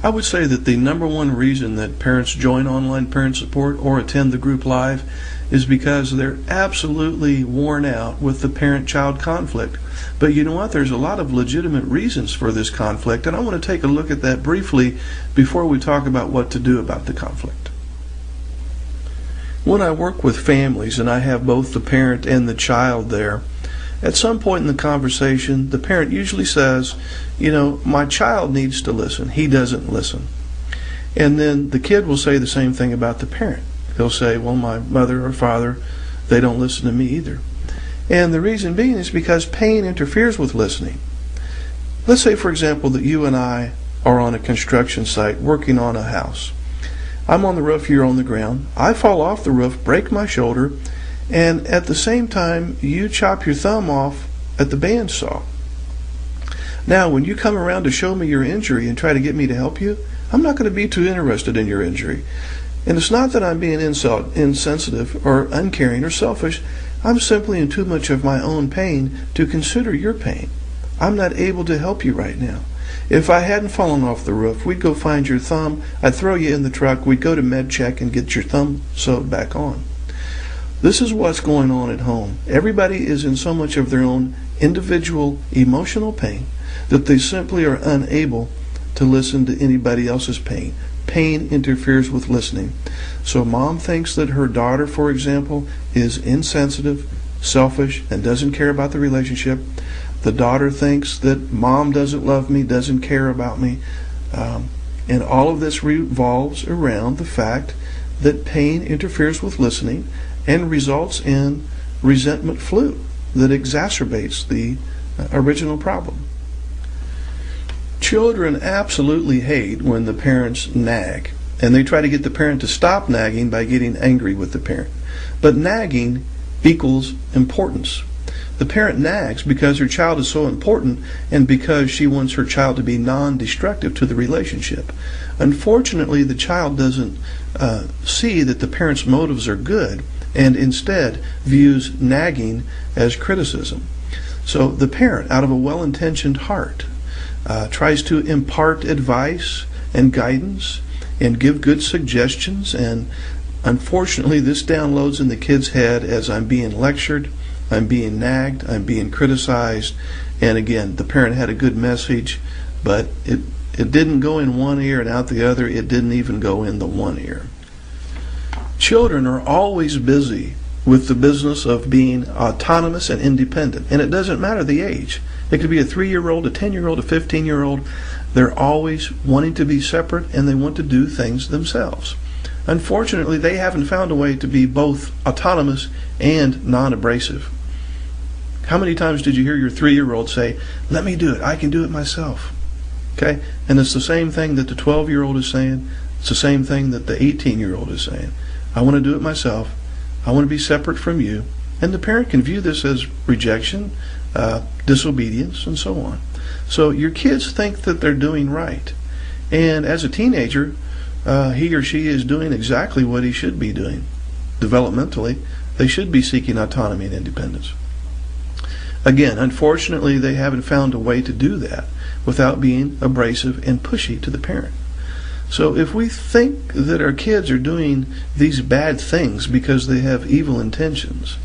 I would say that the number one reason that parents join online parent support or attend the group live is because they're absolutely worn out with the parent-child conflict. But you know what? There's a lot of legitimate reasons for this conflict, and I want to take a look at that briefly before we talk about what to do about the conflict. When I work with families and I have both the parent and the child there, at some point in the conversation, the parent usually says, you know, my child needs to listen. He doesn't listen. And then the kid will say the same thing about the parent. He'll say, well, my mother or father, they don't listen to me either. And the reason being is because pain interferes with listening. Let's say, for example, that you and I are on a construction site working on a house. I'm on the roof, you're on the ground. I fall off the roof, break my shoulder, and at the same time, you chop your thumb off at the bandsaw. Now, when you come around to show me your injury and try to get me to help you, I'm not going to be too interested in your injury. And it's not that I'm being insensitive or uncaring or selfish. I'm simply in too much of my own pain to consider your pain. I'm not able to help you right now. If I hadn't fallen off the roof, we'd go find your thumb, I'd throw you in the truck, we'd go to med check and get your thumb sewed back on. This is what's going on at home. Everybody is in so much of their own individual emotional pain that they simply are unable to listen to anybody else's pain. Pain interferes with listening. So mom thinks that her daughter, for example, is insensitive, selfish, and doesn't care about the relationship. The daughter thinks that mom doesn't love me, doesn't care about me. And all of this revolves around the fact that pain interferes with listening and results in resentment flu that exacerbates the original problem. Children absolutely hate when the parents nag, and they try to get the parent to stop nagging by getting angry with the parent. But nagging equals importance. The parent nags because her child is so important and because she wants her child to be non-destructive to the relationship. Unfortunately, the child doesn't see that the parent's motives are good and instead views nagging as criticism. So the parent, out of a well-intentioned heart, tries to impart advice and guidance and give good suggestions, and unfortunately this downloads in the kid's head as I'm being lectured, I'm being nagged, I'm being criticized, and again, the parent had a good message, but it didn't go in one ear and out the other, it didn't even go in the one ear. Children are always busy with the business of being autonomous and independent, and it doesn't matter the age. It could be a 3-year-old, a 10-year-old, a 15-year-old. They're always wanting to be separate, and they want to do things themselves. Unfortunately, they haven't found a way to be both autonomous and non-abrasive. How many times did you hear your 3-year-old say, let me do it, I can do it myself? Okay? And it's the same thing that the 12-year-old is saying. It's the same thing that the 18-year-old is saying. I want to do it myself. I want to be separate from you. And the parent can view this as rejection, disobedience, and so on. So your kids think that they're doing right. And as a teenager, he or she is doing exactly what he should be doing. Developmentally, they should be seeking autonomy and independence. Again, unfortunately, they haven't found a way to do that without being abrasive and pushy to the parent. So if we think that our kids are doing these bad things because they have evil intentions,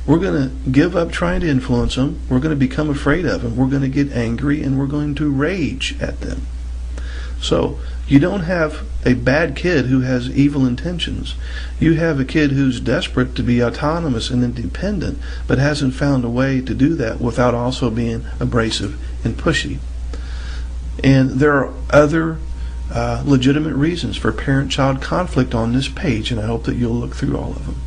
we're going to give up trying to influence them, we're going to become afraid of them, we're going to get angry, and we're going to rage at them. So you don't have a bad kid who has evil intentions. You have a kid who's desperate to be autonomous and independent, but hasn't found a way to do that without also being abrasive and pushy. And there are other legitimate reasons for parent-child conflict on this page, and I hope that you'll look through all of them.